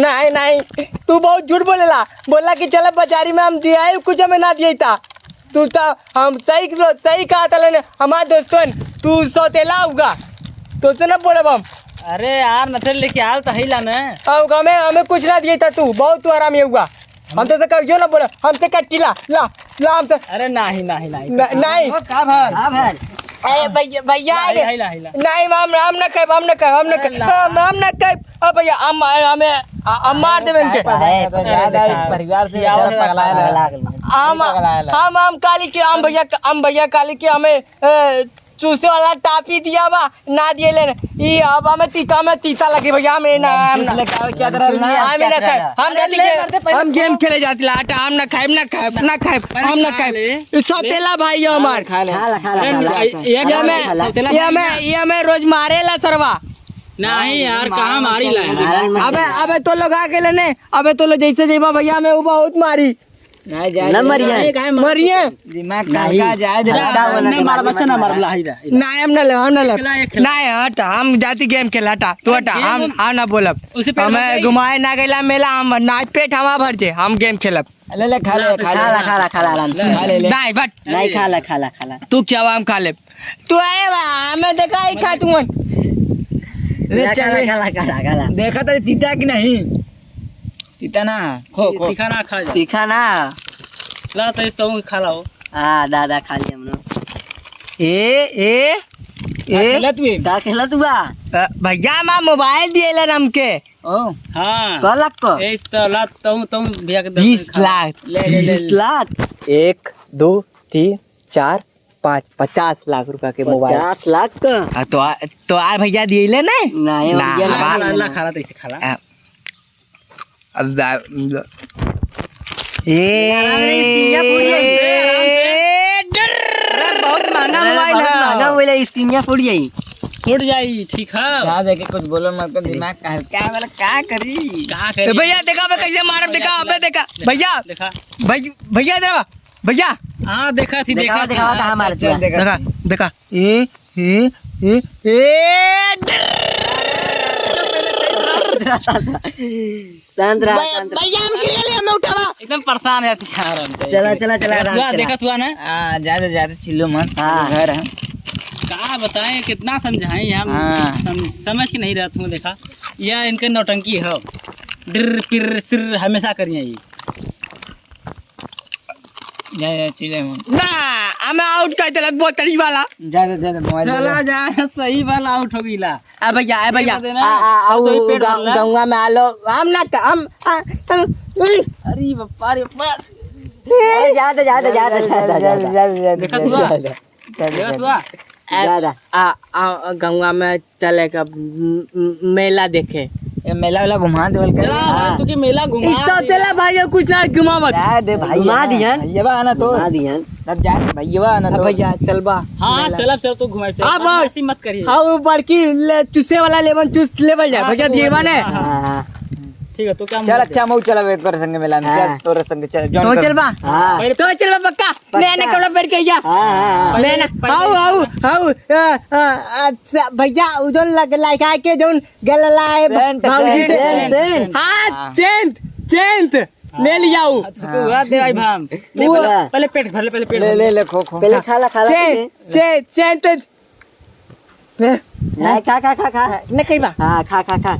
नहीं नहीं तू बहुत झूठ बोला कि चल बाजारी में हम दिया कुछ हमें ना दिया था। तू तो हम सही कहा था लेने हमारे दोस्तों तू सौतेला होगा तो से ना बोले हम। अरे यार नथर लेके आल तो ही लाने अब हमें कुछ ना दिया था तू बहुत तू आराम हुआ हम तो क्यों ना बोले हमसे कट्टी ला हमसे। अरे नहीं नहीं नहीं नहीं अरे भैया नहीं हम ना कह भैया हम मार देवे इनके परिवार से हम काली के हम भैया काली के हमें चूसे वाला टापी दिया बा ना दिए लेने ये अब हमें तीता लगे भैया हमें ना हम गेम खेले जाते आटा हम ना खाए सौतेला भाई हमार ये हमें रोज मारेला सरवा नहीं यार कहाँ मारी ला अबे तो लोग आके लेने अबे तो लोग जैसे जेबा भैया मैं वो बहुत मारी न मरिए दिमाग का जाए मार बच्चा ना मार लाही दा नहीं हम नहीं हट हम जाती गेम खेला हटा तू हटा हम ना बोलब हमें घुमाए ना गइला मेला हम नाच पेट हमा भर जे हम गेम खेलब ले खाला आराम से नहीं बट नहीं खाला तू क्या हम खा ले तू आए हमें देखा ही खा तू खाला देखा तो तीता कि नहीं तीता ना खो तीखा ना खा तीखा ना ला तो इस तो खा लाओ हां दादा खा लिया हमने ए का खेला तू भैया मां मोबाइल दिए हमके ओ हां कलक को इस तो ला तो भैया के 20 लाख ले 20 लाख 1 2 3 4 5 50 लाख रुपया के मोबाइल 50 लाख का तो यार भैया दिए ले नहीं अल्लाह खाला तो इसे खाला बहुत महंगा मोबाइल है महंगा मोबाइल है स्क्रीन फूट जाई ठीक है क्या देखे कुछ बोलो मत कर दिमाग का क्या बोला क्या करी भैया देखा मैं कैसे मारब देखा अबे देखा भैया देखा भैया देखा भैया हाँ देखा थी देखा कहाँ मार देखा शांत रहा भैया हम गिर गए हमें उठावा एकदम परेशान है यार चला देखा तू ना ज्यादा चिल्लो मत घर है क्या बताएं कितना समझाएं हम समझ के नहीं रहता हूँ। देखा यह इनके नौटंकी है डिर पिर सिर हमेशा करिए ये चिल्ले ना हमें आउट कर दिला बोतली वाला ज्यादा मोबाइल चला जा सही वाला आउट हो गईला आ भैया गंगा में आलो हम ना हम अरे बापा रे बापा ज्यादा देखा तू गंगा में चले का मेला देखे मेला वाला घुमा दे तू के मेला घुमा चला भाई कुछ ना घुमावत दे भाई घुमा दिहन ये आना तो घुमा दिहन तब जा भैया आना तो भैया चल बा हाँ चल तू घुमा ऐसी मत करिए हाँ वो बड़की चूसे वाला लेमन चूस ले भैया भैया दिएवा ने ठीक है तो क्या चल अच्छा मऊ चला एक बार संग मेला में चल तोरे संग चल तो चल बा पक्का मैंने कपड़ा पहन के या मैंने आओ भैया उधर लगा के जोन गलला है भाऊजी से हां चेंट ले लिया दे भाई भाम पहले पेट भर ले पहले ले खो पहले खाला चेंट नहीं खा नहीं कहीं बा हां खा खा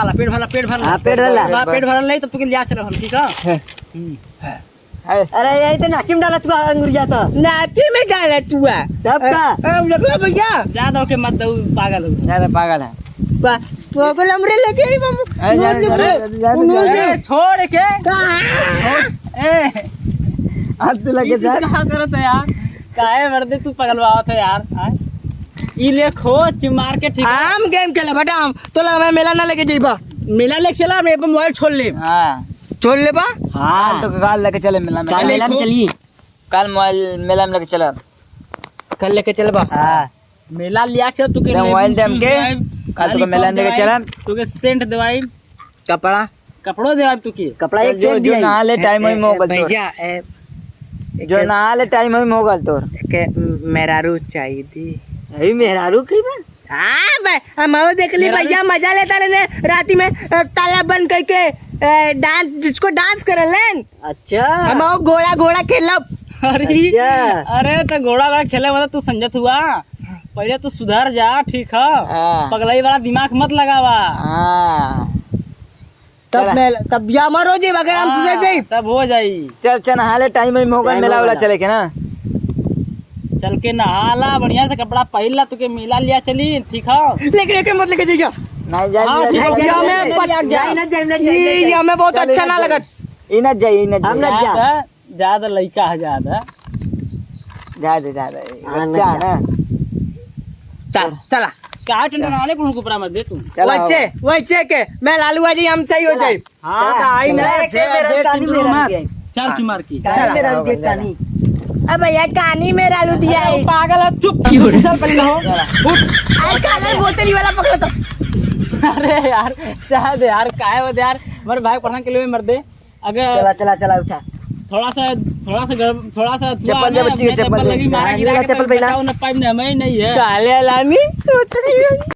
ला पेट भरला नहीं तो तू के लिया चल हम ठीक है अरे यही तो नाकिम डाला तू अंगुरिया तो नाकी में डाला तू तब का लगलो भैया ज्यादा के मत दो पागल हो ज्यादा पागल है पागल हमरे लगे छोड़ के हाथ तो लगे जा क्या करत है यार काहे मर्दे तू पगलवावत है यार ई ले खो चिमार के ठीक हम गेम खेला बेटा हम तो लगा मैं मेला ना लेके जाइबा मेला लेके चला मेरे पे मोबाइल छोड़ ले हां छोड़ ले बा हां तो कल लेके चले मेला में चलिए कल मोबाइल मेला में लेके चला कल लेके चल बा हां मेला लिया चल तू के मोबाइल दे हमके कल तो मेला में लेके चला तू के सेंट दवाई कपड़ो दे तू के कपड़ा एक सेंट दिया ना ले टाइम में मोगल तो भैया जो ना ले टाइम में मोगल तो के मेरा रू चाहिए थी अभी मेहरारू की बा हाँ भाई हम और देख ली भैया मजा लेता लेने राती में ताला बंद करके डांस जिसको डांस कर लेन। अच्छा हम और घोड़ा घोड़ा खेलब। अरे तो घोड़ा घोड़ा खेले वाला तू समझत हुआ, पहले तू सुधर जा, ठीक है? पगलाई वाला दिमाग मत लगावा। तब या मरो जी अगर हम सुधर जाई तब हो जाई। चल चल हाले टाइम में होगा मेला वाला चले के ना, चल के नहाला बढ़िया से कपड़ा पहन ला, तुके मेला लिया चली, ठीक है? लेकिन मत लेके जाइए। नहीं जा ये हमें बहुत अच्छा ना लगा। इना जाई इना हम ना जा ज्यादा लड़का है, ज्यादा जा अच्छा ना। चला क्या टेंशन वाले को ऊपर मत दे तू। वैसे के मैं लालू जी हम सही हो जाए। हाँ तो आई ना चल चुमार की अब भैया कहानी में लालू दिया है। पागल है, चुप चल पहले हो। काला बोतली वाला पकड़ो तो। अरे यार चाह दे यार, काहे हो यार, मेरे भाई पढ़ने के लिए मर दे। अगर चला उठा थोड़ा सा चप्पल दे बच्ची के, चप्पल लगी मारा गिरा के चप्पल पहला पाइप नहीं है। चाले लामी